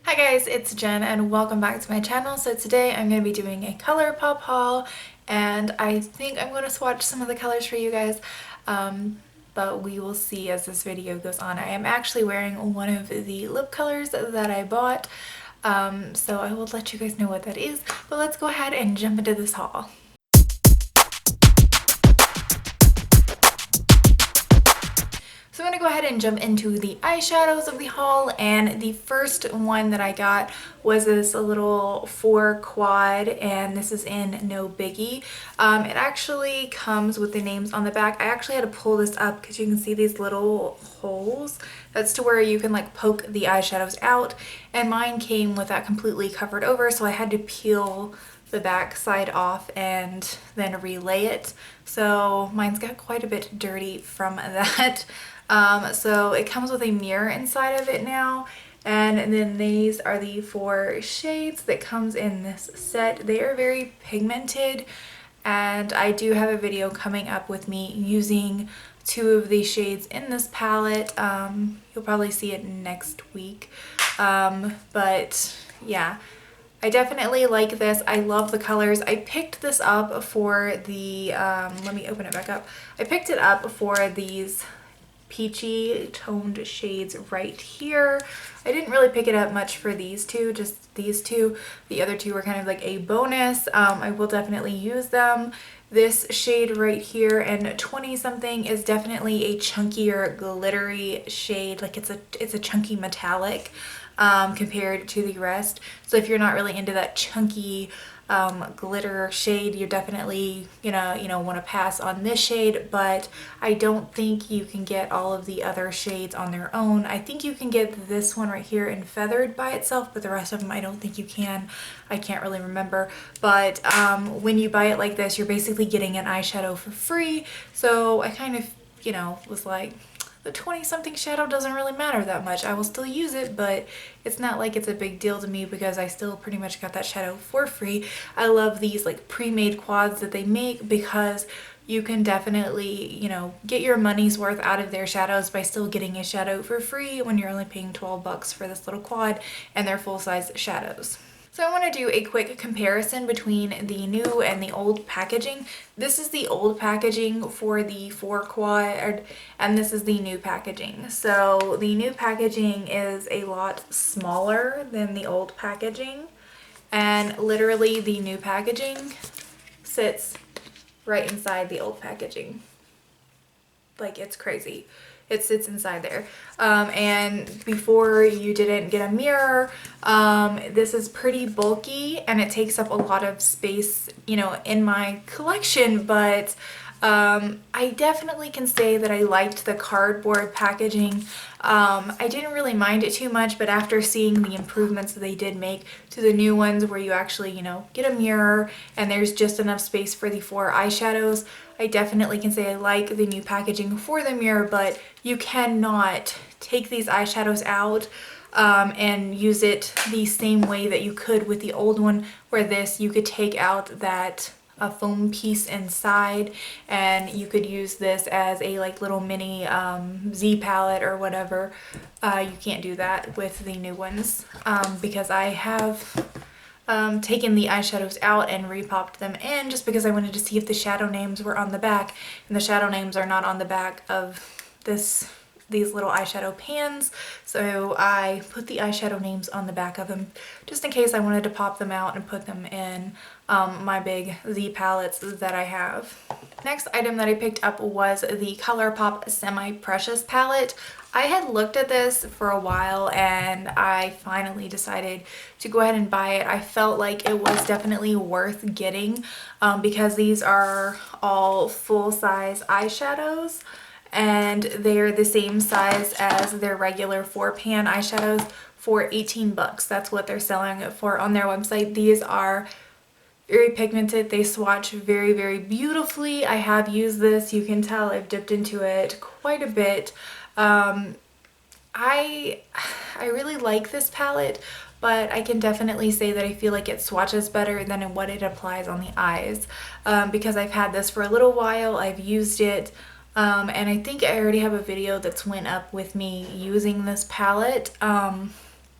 Hi guys, it's Jen and welcome back to my channel. So today I'm going to be doing a Colourpop haul and I think I'm going to swatch some of the colors for you guys, but we will see as this video goes on. I am actually wearing one of the lip colors that I bought, so I will let you guys know what that is, but let's go ahead and jump into this haul. So I'm going to go ahead and jump into the eyeshadows of the haul, and the first one that I got was this little 4 quad, and this is in No Biggie. It actually comes with the names on the back. I actually had to pull this up because you can see these little holes. That's to where you can like poke the eyeshadows out, and mine came with that completely covered over, so I had to peel the back side off and then relay it. So mine's got quite a bit dirty from that. So it comes with a mirror inside of it now, and then these are the 4 shades that comes in this set. They are very pigmented, and I do have a video coming up with me using 2 of these shades in this palette. You'll probably see it next week, but yeah, I definitely like this. I love the colors. I picked this up for the let me open it back up. I picked it up for these peachy toned shades right here. I didn't really pick it up much for these two, just these two. The other two were kind of like a bonus. I will definitely use them. This shade right here and 20 something is definitely a chunkier glittery shade. Like it's a chunky metallic compared to the rest. So if you're not really into that chunky glitter shade, you definitely want to pass on this shade, but I don't think you can get all of the other shades on their own. I think you can get this one right here in Feathered by itself, but the rest of them I don't think you can. I can't really remember, but when you buy it like this, you're basically getting an eyeshadow for free. So I kind of was like, the 20 something shadow doesn't really matter that much. I will still use it, but it's not like it's a big deal to me because I still pretty much got that shadow for free. I love these like pre-made quads that they make because you can definitely, get your money's worth out of their shadows by still getting a shadow for free when you're only paying 12 bucks for this little quad and their full-size shadows. So I want to do a quick comparison between the new and the old packaging. This is the old packaging for the 4 quad, and this is the new packaging. So the new packaging is a lot smaller than the old packaging, and literally the new packaging sits right inside the old packaging. Like, it's crazy. It sits inside there. And before, you didn't get a mirror. This is pretty bulky and it takes up a lot of space, in my collection, but I definitely can say that I liked the cardboard packaging. I didn't really mind it too much, but after seeing the improvements that they did make to the new ones where you actually, get a mirror and there's just enough space for the 4 eyeshadows, I definitely can say I like the new packaging for the mirror, but you cannot take these eyeshadows out and use it the same way that you could with the old one, where this, you could take out that a foam piece inside and you could use this as a like little mini Z palette or whatever. You can't do that with the new ones because I have taken the eyeshadows out and repopped them in just because I wanted to see if the shadow names were on the back, and the shadow names are not on the back of these little eyeshadow pans, so I put the eyeshadow names on the back of them just in case I wanted to pop them out and put them in my big Z palettes that I have. Next item that I picked up was the Colourpop Semi Precious palette. I had looked at this for a while and I finally decided to go ahead and buy it. I felt like it was definitely worth getting because these are all full-size eyeshadows and they're the same size as their regular 4-pan eyeshadows for 18 bucks. That's what they're selling it for on their website. These are very pigmented. They swatch very, very beautifully. I have used this. You can tell I've dipped into it quite a bit. I really like this palette, but I can definitely say that I feel like it swatches better than in what it applies on the eyes because I've had this for a little while. I've used it. And I think I already have a video that's went up with me using this palette,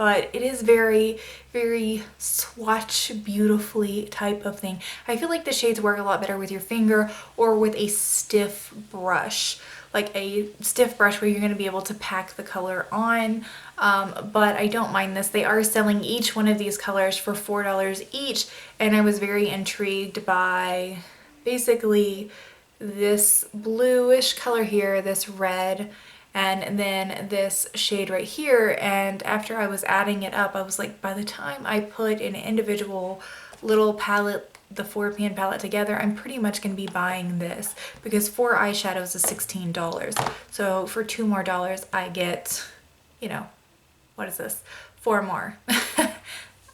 but it is very, very swatch beautifully type of thing. I feel like the shades work a lot better with your finger or with a stiff brush, like a stiff brush where you're going to be able to pack the color on. But I don't mind this. They are selling each one of these colors for $4 each, and I was very intrigued by basically this bluish color here, this red, and then this shade right here. And after I was adding it up, I was like, by the time I put an individual little palette, the 4pan palette together, I'm pretty much going to be buying this, because 4 eyeshadows is $16. So for $2 more, I get, you know, what is this? 4 more.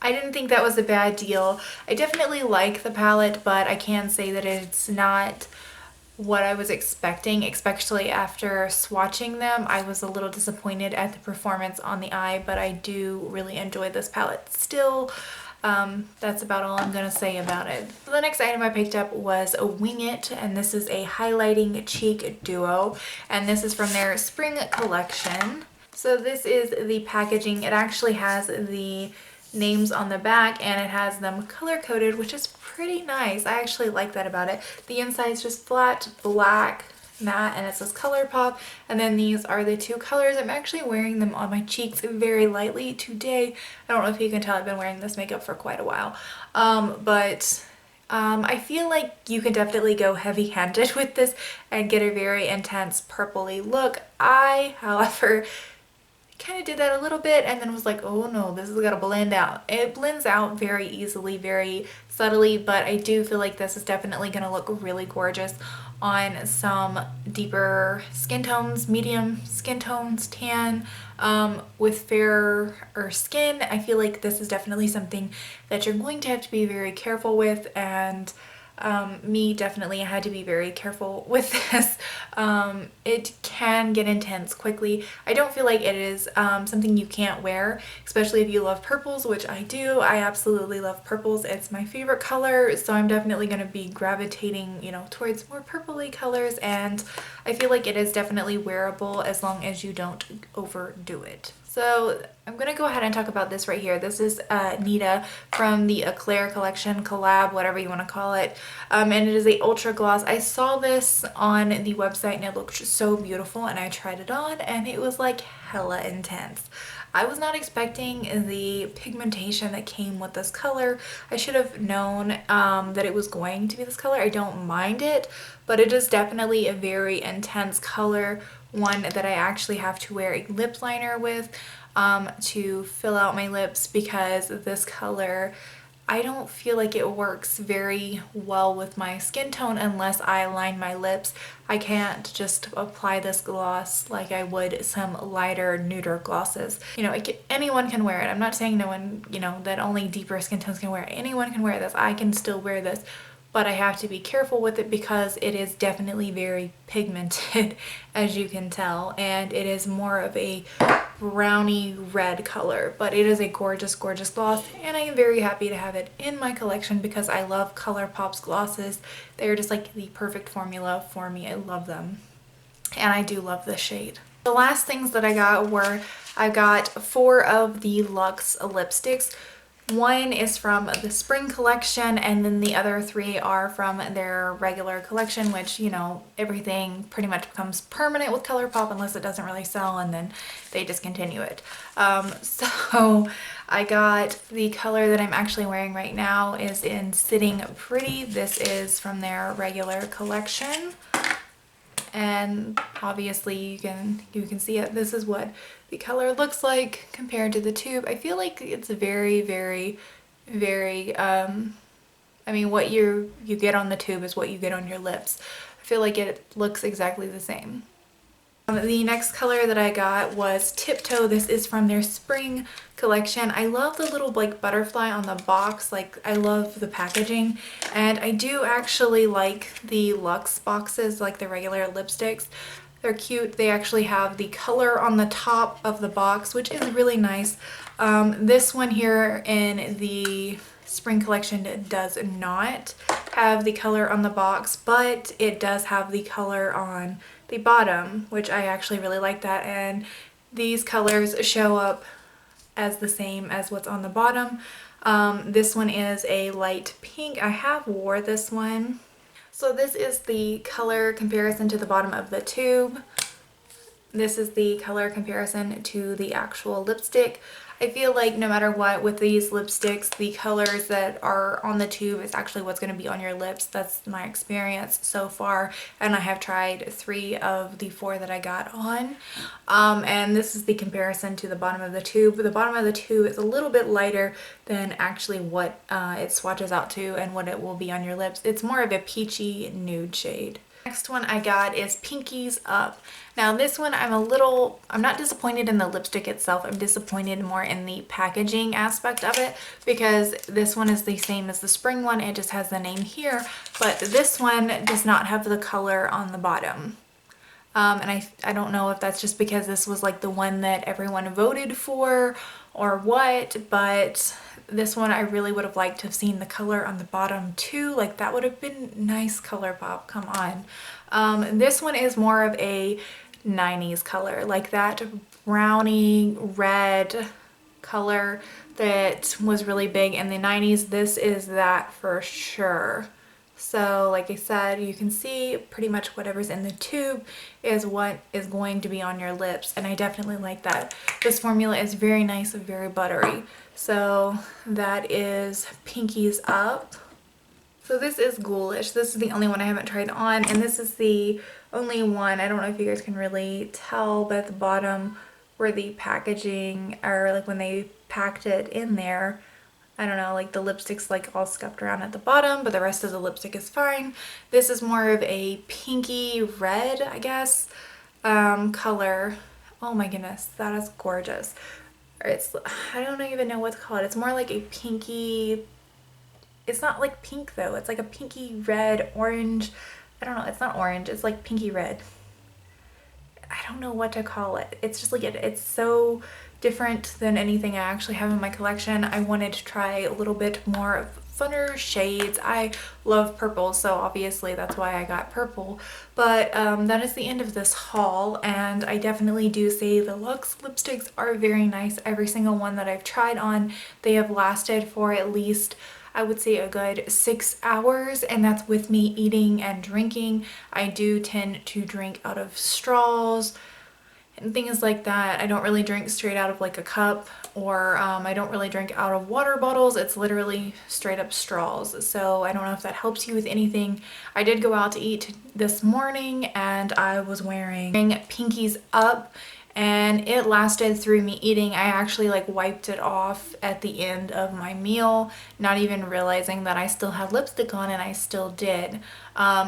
I didn't think that was a bad deal. I definitely like the palette, but I can say that it's not what I was expecting, especially after swatching them. I was a little disappointed at the performance on the eye, but I do really enjoy this palette still. That's about all I'm gonna say about it. So the next item I picked up was a Wing It, and this is a highlighting cheek duo, and this is from their spring collection. So this is the packaging. It actually has the names on the back, and it has them color coded, which is pretty nice. I actually like that about it. The inside is just flat black matte, and it says Colourpop, and then these are the 2 colors. I'm actually wearing them on my cheeks very lightly today. I don't know if you can tell, I've been wearing this makeup for quite a while, but I feel like you can definitely go heavy-handed with this and get a very intense purpley look. I, however, kind of did that a little bit and then was like, oh no, this is gonna blend out. It blends out very easily, very subtly, but I do feel like this is definitely gonna look really gorgeous on some deeper skin tones, medium skin tones, tan, with fairer skin. I feel like this is definitely something that you're going to have to be very careful with, and me definitely had to be very careful with this. It can get intense quickly. I don't feel like it is something you can't wear, especially if you love purples, which I do. I absolutely love purples. It's my favorite color, so I'm definitely going to be gravitating, you know, towards more purpley colors, and I feel like it is definitely wearable as long as you don't overdo it. So I'm going to go ahead and talk about this right here. This is Netta from the Eclair collection, collab, whatever you want to call it. And it is a ultra gloss. I saw this on the website and it looked so beautiful, and I tried it on and it was like hella intense. I was not expecting the pigmentation that came with this color. I should have known that it was going to be this color. I don't mind it, but it is definitely a very intense color, one that I actually have to wear a lip liner with to fill out my lips, because this color, I don't feel like it works very well with my skin tone unless I line my lips. I can't just apply this gloss like I would some lighter, nuder glosses. You know, anyone can wear it. I'm not saying no one, you know, that only deeper skin tones can wear it. Anyone can wear this. I can still wear this, but I have to be careful with it because it is definitely very pigmented, as you can tell, and it is more of a browny red color, but it is a gorgeous, gorgeous gloss, and I am very happy to have it in my collection because I love Colourpop's glosses. They're just like the perfect formula for me. I love them, and I do love this shade. The last things that I got were, I got 4 of the Lux lipsticks. One is from the spring collection, and then the other 3 are from their regular collection, which, you know, everything pretty much becomes permanent with Colourpop unless it doesn't really sell, and then they discontinue it. So I got the color that I'm actually wearing right now is in Sitting Pretty. This is from their regular collection, and obviously you can see it. This is what the color looks like compared to the tube. I feel like it's very, very, very, I mean, what you get on the tube is what you get on your lips. I feel like it looks exactly the same. The next color that I got was Tiptoe. This is from their spring collection. I love the little like butterfly on the box. Like, I love the packaging, and I do actually like the Lux boxes, like the regular lipsticks. They're cute. They actually have the color on the top of the box, which is really nice. This one here in the spring collection does not have the color on the box, but it does have the color on the bottom, which I actually really like that. And these colors show up as the same as what's on the bottom. This one is a light pink. I have wore this one. So this is the color comparison to the bottom of the tube. This is the color comparison to the actual lipstick. I feel like no matter what with these lipsticks, the colors that are on the tube is actually what's going to be on your lips. That's my experience so far, and I have tried 3 of the 4 that I got on. And this is the comparison to the bottom of the tube. The bottom of the tube is a little bit lighter than actually what it swatches out to and what it will be on your lips. It's more of a peachy nude shade. Next one I got is Pinkies Up. Now this one I'm not disappointed in the lipstick itself. I'm disappointed more in the packaging aspect of it, because this one is the same as the spring one. It just has the name here, but this one does not have the color on the bottom. And I don't know if that's just because this was like the one that everyone voted for or what, but this one I really would have liked to have seen the color on the bottom too. Like that would have been nice. Colourpop, come on. This one is more of a 90s color, like that brownie red color that was really big in the 90s. This is that for sure. So like I said, you can see pretty much whatever's in the tube is what is going to be on your lips, and I definitely like that. This formula is very nice and very buttery. So that is Pinkies Up. So this is Ghoulish. This is the only one I haven't tried on, and this is the only one, I don't know if you guys can really tell, but at the bottom where the packaging, or like when they packed it in there, I don't know, like the lipstick's like all scuffed around at the bottom, but the rest of the lipstick is fine. This is more of a pinky red, I guess, color. Oh my goodness, that is gorgeous. I don't even know what to call it. It's more like a pinky, it's not like pink though. It's like a pinky red, orange. I don't know, it's not orange, it's like pinky red. I don't know what to call it. It's just like it's so different than anything I actually have in my collection. I wanted to try a little bit more funner shades. I love purple, so obviously that's why I got purple. But that is the end of this haul, and I definitely do say the Lux lipsticks are very nice. Every single one that I've tried on, they have lasted for at least, I would say, a good 6 hours, and that's with me eating and drinking. I do tend to drink out of straws and things like that. I don't really drink straight out of like a cup, or I don't really drink out of water bottles. It's literally straight up straws. So I don't know if that helps you with anything. I did go out to eat this morning, and I was wearing Pinkies Up, and it lasted through me eating. I actually like wiped it off at the end of my meal, not even realizing that I still had lipstick on, and I still did.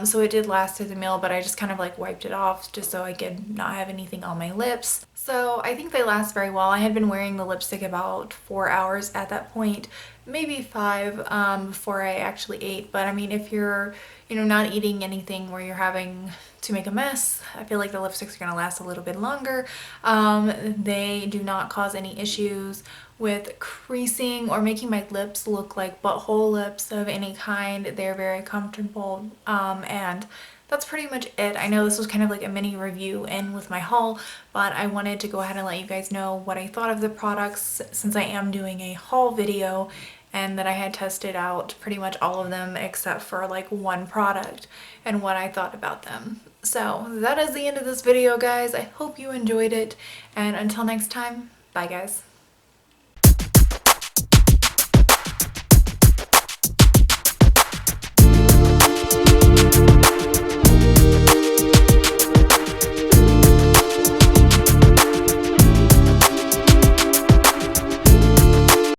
So it did last through the meal, but I just kind of like wiped it off just so I could not have anything on my lips. So I think they last very well. I had been wearing the lipstick about 4 hours at that point, maybe 5 before I actually ate. But I mean, if you're, not eating anything where you're having to make a mess, I feel like the lipsticks are going to last a little bit longer. They do not cause any issues with creasing or making my lips look like butthole lips of any kind. They're very comfortable, and that's pretty much it. I know this was kind of like a mini review in with my haul, but I wanted to go ahead and let you guys know what I thought of the products, since I am doing a haul video, and that I had tested out pretty much all of them except for like one product, and what I thought about them. So that is the end of this video, guys. I hope you enjoyed it, and until next time, bye guys.